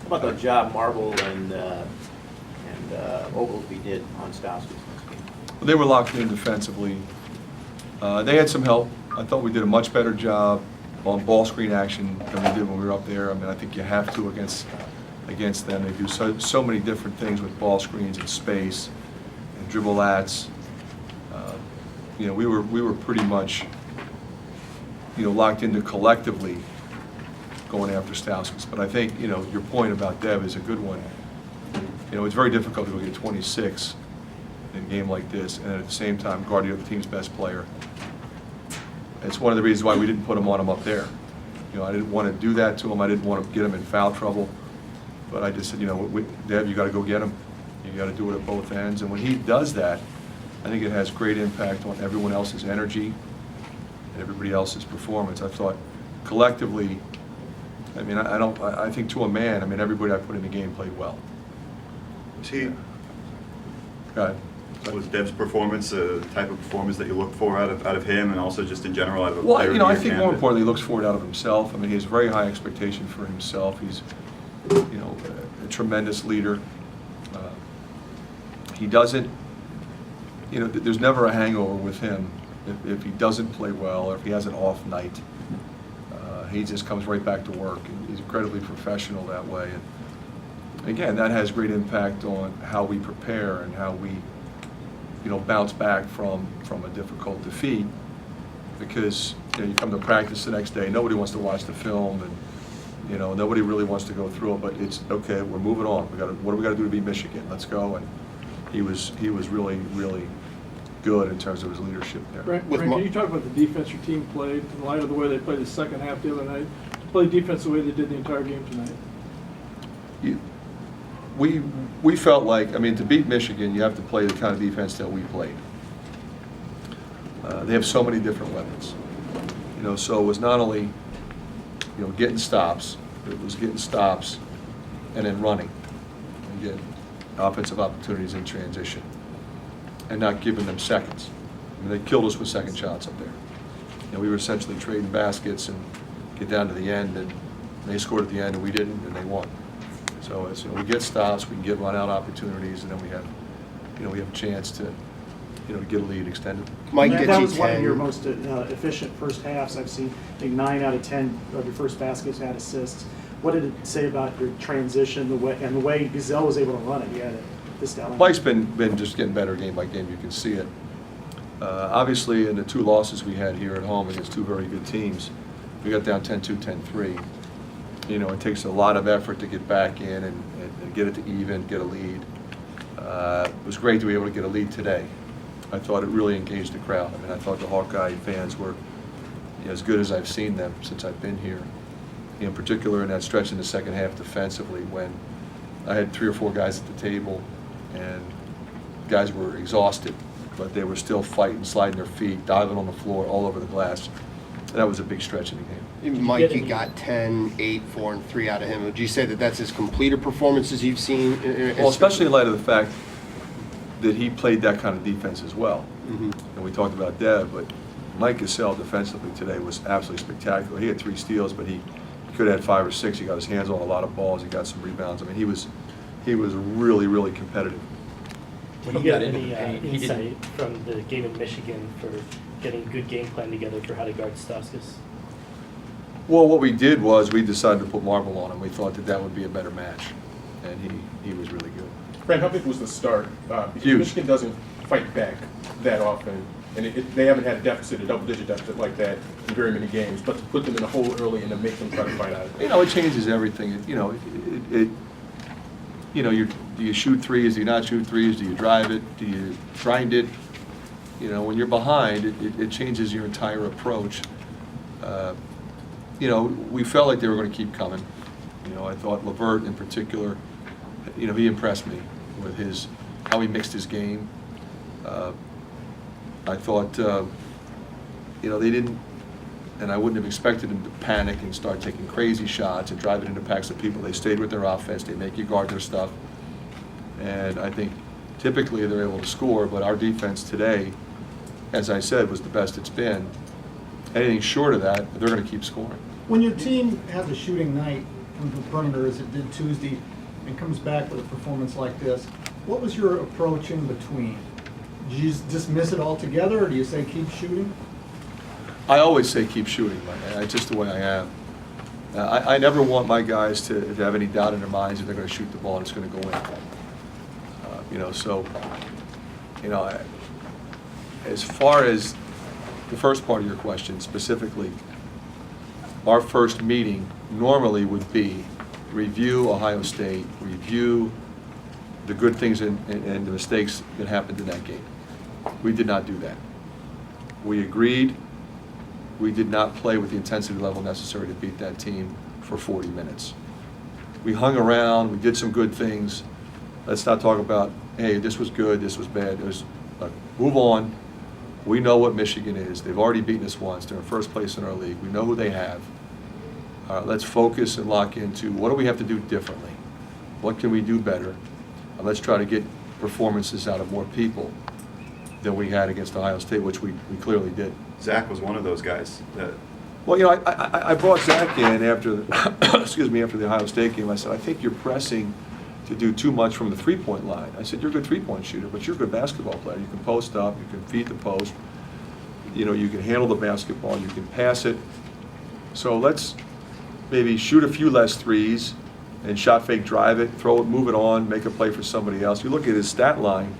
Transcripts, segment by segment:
How about the job Marble and Oglesby did on Stauskas? They were locked in defensively. They had some help. I thought we did a much better job on ball screen action than we did when we were up there. I mean, I think you have to against them. They do so many different things with ball screens and space and dribble lats. You know, we were pretty much, you know, locked into collectively going after Stauskas. But I think, you know, your point about Dev is a good one. You know, it's very difficult to go get 26 in a game like this, and at the same time guard the other team's best player. It's one of the reasons why we didn't put him on him up there. You know, I didn't want to do that to him. I didn't want to get him in foul trouble. But I just said, you know, Dev, you got to go get him. You got to do it at both ends. And when he does that, I think it has great impact on everyone else's energy and everybody else's performance. I thought collectively, I mean, I think to a man, I mean, everybody I put in the game played well. Was he? Go ahead. Was Dev's performance the type of performance that you look for out of him, and also just in general out of a Well, player? you know, I think more importantly, he looks for it out of himself. I mean, he has very high expectation for himself. He's, you know, a tremendous leader. He doesn't, you know, there's never a hangover with him if he doesn't play well or if he has an off night. He just comes right back to work. And he's incredibly professional that way. And again, that has great impact on how we prepare and how we, you know, bounce back from a difficult defeat, because you know, you come to practice the next day, nobody wants to watch the film, and you know, nobody really wants to go through it, but it's okay, we're moving on. What do we got to do to beat Michigan? Let's go. And he was really good in terms of his leadership there. Frank, can you talk about the defense your team played in light of the way they played the second half the other night? To play defense the way they did the entire game tonight. We felt like, I mean, to beat Michigan, you have to play the kind of defense that we played. They have so many different weapons. You know, so it was not only, you know, getting stops, it was getting stops and then running and getting offensive opportunities in transition and not giving them seconds. I mean, they killed us with second shots up there. You know, we were essentially trading baskets and get down to the end, and they scored at the end and we didn't, and they won. So it's, you know, we get stops, we can get run-out opportunities, and then we have, you know, we have a chance to, you know, to get a lead extended. Mike that gets you was 10. one of your most efficient first halves I've seen. I think 9 out of 10 of your first baskets had assists. What did it say about your transition, the way Gazelle was able to run it? You had this down. Mike's been just getting better game by game. You can see it. Obviously, in the 2 losses we had here at home against 2 very good teams, we got down 10-2, 10-3. You know, it takes a lot of effort to get back in and get it to even, get a lead. It was great to be able to get a lead today. I thought it really engaged the crowd. I mean, I thought the Hawkeye fans were, you know, as good as I've seen them since I've been here. In particular, in that stretch in the second half defensively, when I had 3 or 4 guys at the table and guys were exhausted, but they were still fighting, sliding their feet, diving on the floor, all over the glass. That was a big stretch in the game. Mike, you got 10, 8, 4, and 3 out of him. Would you say that that's as complete a performance as you've seen? Well, especially in light of the fact that he played that kind of defense as well. Mm-hmm. And we talked about Dev, but Mike Gazelle defensively today was absolutely spectacular. He had 3 steals, but he could have had 5 or 6. He got his hands on a lot of balls. He got some rebounds. I mean, he was really competitive. Did you get any insight from the game in Michigan for getting a good game plan together for how to guard Stauskas? Well, what we did was we decided to put Marble on him. We thought that would be a better match, and he was really good. Fran, how big was the start? Because Huge. Michigan doesn't fight back that often, and they haven't had a deficit, a double-digit deficit like that in very many games. But to put them in a hole early and to make them try to fight out of it. You know, it changes everything. You know, you know, do you shoot threes? Do you not shoot threes? Do you drive it? Do you grind it? You know, when you're behind, it changes your entire approach. You know, we felt like they were going to keep coming. You know, I thought LeVert in particular, you know, he impressed me with how he mixed his game. I thought, you know, they didn't, and I wouldn't have expected them to panic and start taking crazy shots and drive it into packs of people. They stayed with their offense. They make you guard their stuff. And I think typically they're able to score, but our defense today, as I said, was the best it's been. Anything short of that, they're going to keep scoring. When your team has a shooting night from the perimeter as it did Tuesday and comes back with a performance like this, what was your approach in between? Did you just miss it altogether, or do you say keep shooting? I always say keep shooting, man. It's just the way I am. I never want my guys to have any doubt in their minds that they're going to shoot the ball and it's going to go in. As far as the first part of your question specifically, our first meeting normally would be review Ohio State, review the good things and the mistakes that happened in that game. We did not do that. We agreed we did not play with the intensity level necessary to beat that team for 40 minutes. We hung around, we did some good things. Let's not talk about, hey, this was good, this was bad. It was, move on. We know what Michigan is. They've already beaten us once. They're in first place in our league. We know who they have. Let's focus and lock into what do we have to do differently? What can we do better? And let's try to get performances out of more people than we had against Ohio State, which we clearly did. Zach was one of those guys that. Well, I brought Zach in after, after the Ohio State game. I said, I think you're pressing to do too much from the three-point line. I said, you're a good three-point shooter, but you're a good basketball player. You can post up, you can feed the post, you can handle the basketball, you can pass it. So let's maybe shoot a few less threes and shot fake drive it, throw it, move it on, make a play for somebody else. You look at his stat line,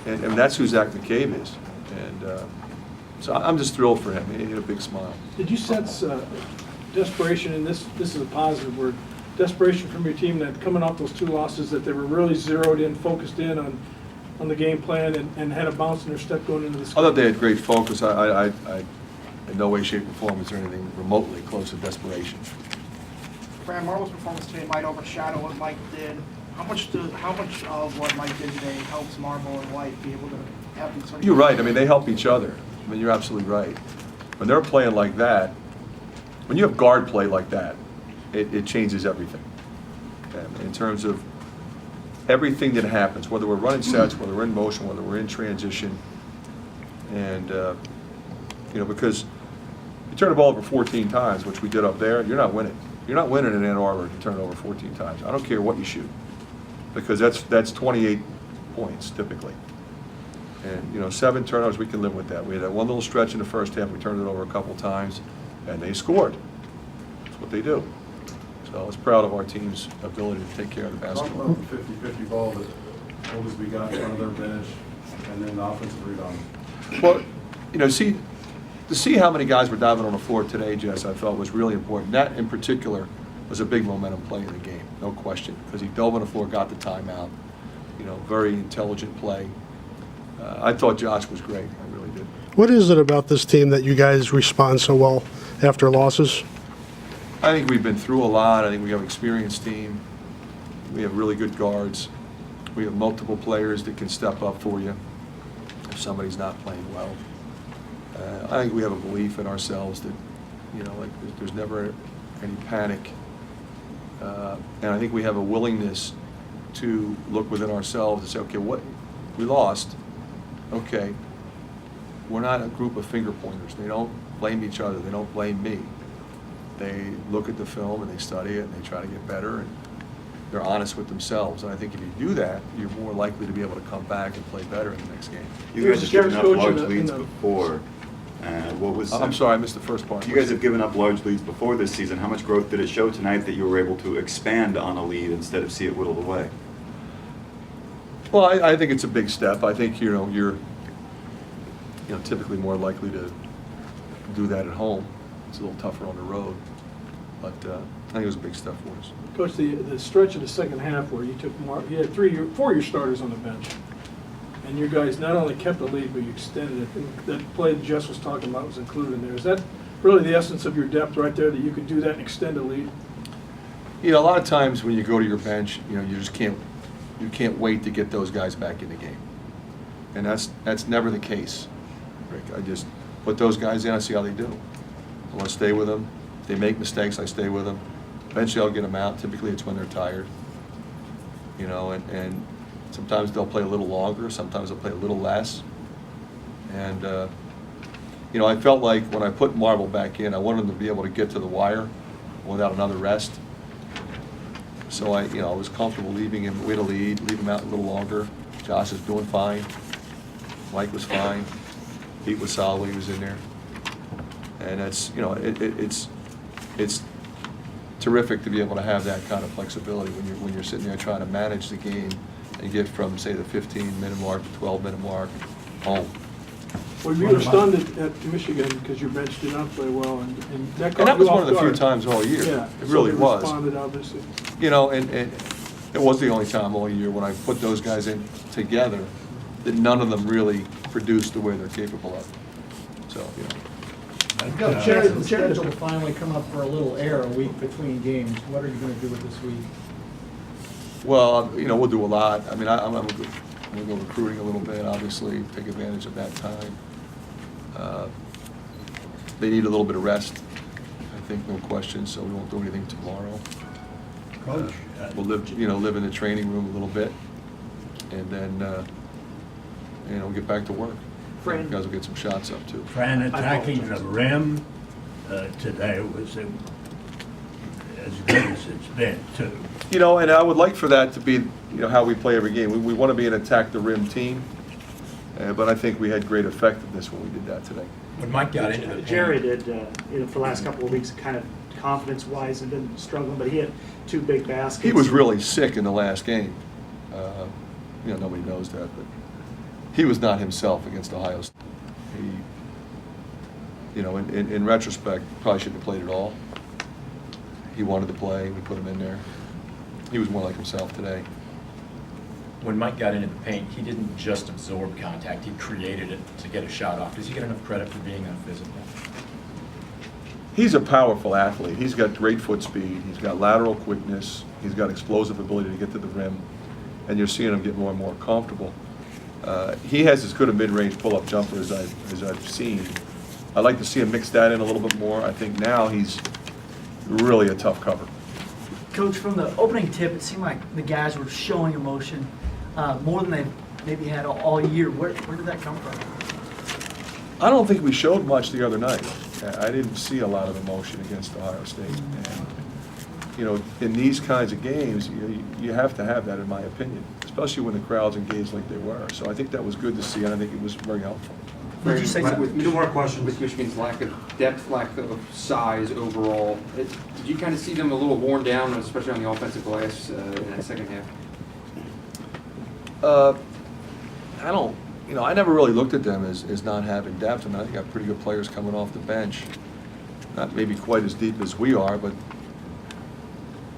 and that's who Zach McCabe is. And so I'm just thrilled for him. He had a big smile. Did you sense desperation, and this is a positive word, desperation from your team that coming off those two losses, that they were really zeroed in, focused in on the game plan and had a bounce in their step going into this game? I thought they had great focus. I in no way, shape, or form is there anything remotely close to desperation. Fran, Marvel's performance today might overshadow what Mike did. How much of what Mike did today helps Marvel and White be able to have these sort of... You're right. I mean, they help each other. I mean, you're absolutely right. When they're playing like that, when you have guard play like that, it changes everything. And in terms of everything that happens, whether we're running sets, whether we're in motion, whether we're in transition, and because you turn the ball over 14 times, which we did up there, you're not winning. You're not winning in Ann Arbor if you turn it over 14 times. I don't care what you shoot, because that's 28 points typically. And 7 turnovers, we can live with that. We had that one little stretch in the first half. We turned it over a couple times, and they scored. That's what they do. So I was proud of our team's ability to take care of the Talk basketball. about the 50-50 ball that old as we got in front of their bench, and then the offensive rebound. Well, to see how many guys were diving on the floor today, Jess, I felt was really important. That in particular was a big momentum play in the game, no question, because he dove on the floor, got the timeout. Very intelligent play. I thought Josh was great. I really did. What is it about this team that you guys respond so well after losses? I think we've been through a lot. I think we have an experienced team. We have really good guards. We have multiple players that can step up for you if somebody's not playing well. I think we have a belief in ourselves that, there's never any panic. And I think we have a willingness to look within ourselves and say, okay, what we lost. Okay, we're not a group of finger pointers. They don't blame each other. They don't blame me. They look at the film and they study it and they try to get better, and they're honest with themselves. And I think if you do that, you're more likely to be able to come back and play better in the next game. You guys have given up large leads before. I'm sorry, I missed the first part. You guys have given up large leads before this season. How much growth did it show tonight that you were able to expand on a lead instead of see it whittled away? Well, I think it's a big step. I think you're typically more likely to do that at home. It's a little tougher on the road, but I think it was a big step for us. Coach, the stretch of the second half where you had 4 of your starters on the bench, and you guys not only kept the lead, but you extended it. And that play that Jess was talking about was included in there. Is that really the essence of your depth right there, that you could do that and extend a lead? A lot of times when you go to your bench, you just can't wait to get those guys back in the game, and that's never the case, Rick. I just put those guys in. I see how they do. I want to stay with them. If they make mistakes, I stay with them. Eventually, I'll get them out. Typically, it's when they're tired. And sometimes they'll play a little longer. Sometimes they'll play a little less. And I felt like when I put Marvel back in, I wanted him to be able to get to the wire without another rest. So I was comfortable leaving him, we had a lead, leave him out a little longer. Josh is doing fine. Mike was fine. Pete was solid when he was in there. And it's, it's terrific to be able to have that kind of flexibility when you're sitting there trying to manage the game and get from, say, the 15-minute mark to 12-minute mark home. Well, you were stunned at Michigan because your bench did not play well, and that caught And that you was one off of the few guard. times all year. Yeah. It really so they was. Responded, obviously. And it was the only time all year when I put those guys in together that none of them really produced the way they're capable of. So, You've got a chance of the schedule to finally come up for a little air a week between games. What are you going to do with this week? Well, we'll do a lot. I mean, I'm going to go recruiting a little bit, obviously, take advantage of that time. They need a little bit of rest, I think, no question, so we won't do anything tomorrow. Coach, We'll live in the training room a little bit, and then, get back to work. Fran- You guys will get some shots up, too. Fran, I attacking the apologize. rim today was as good as it's been, too. And I would like for that to be, how we play every game. We want to be an attack the rim team, but I think we had great effectiveness when we did that today. When Mike got into the paint. Jerry did, for the last couple of weeks, kind of confidence-wise, and been struggling, but he had 2 big baskets. He was really sick in the last game. Nobody knows that, but he was not himself against Ohio State. In retrospect, probably shouldn't have played at all. He wanted to play, we put him in there. He was more like himself today. When Mike got into the paint, he didn't just absorb contact, he created it to get a shot off. Does he get enough credit for being physical? He's a powerful athlete. He's got great foot speed. He's got lateral quickness. He's got explosive ability to get to the rim. And you're seeing him get more and more comfortable. He has as good a mid-range pull-up jumper as I've seen. I'd like to see him mix that in a little bit more. I think now he's really a tough cover. Coach, from the opening tip, it seemed like the guys were showing emotion more than they've maybe had all year. Where did that come from? I don't think we showed much the other night. I didn't see a lot of emotion against Ohio State. And, in these kinds of games, you have to have that, in my opinion, especially when the crowd's engaged like they were. So I think that was good to see, and I think it was very helpful. Did you say something? Two more questions. With Michigan's lack of depth, lack of size overall, did you kind of see them a little worn down, especially on the offensive glass in that second half? I don't, I never really looked at them as not having depth. I mean, I think they got pretty good players coming off the bench. Not maybe quite as deep as we are, but,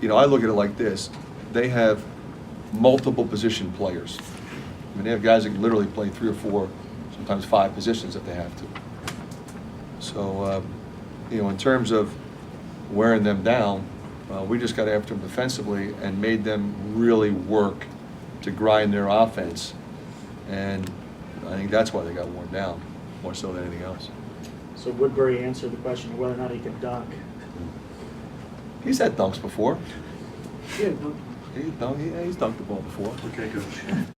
I look at it like this. They have multiple position players. I mean, they have guys that can literally play 3 or 4, sometimes 5 positions if they have to. So, in terms of wearing them down, we just got after them defensively and made them really work to grind their offense. And I think that's why they got worn down, more so than anything else. So Woodbury answered the question of whether or not he could dunk. He's had dunks before. Yeah, He's dunked the ball before. Okay, Coach.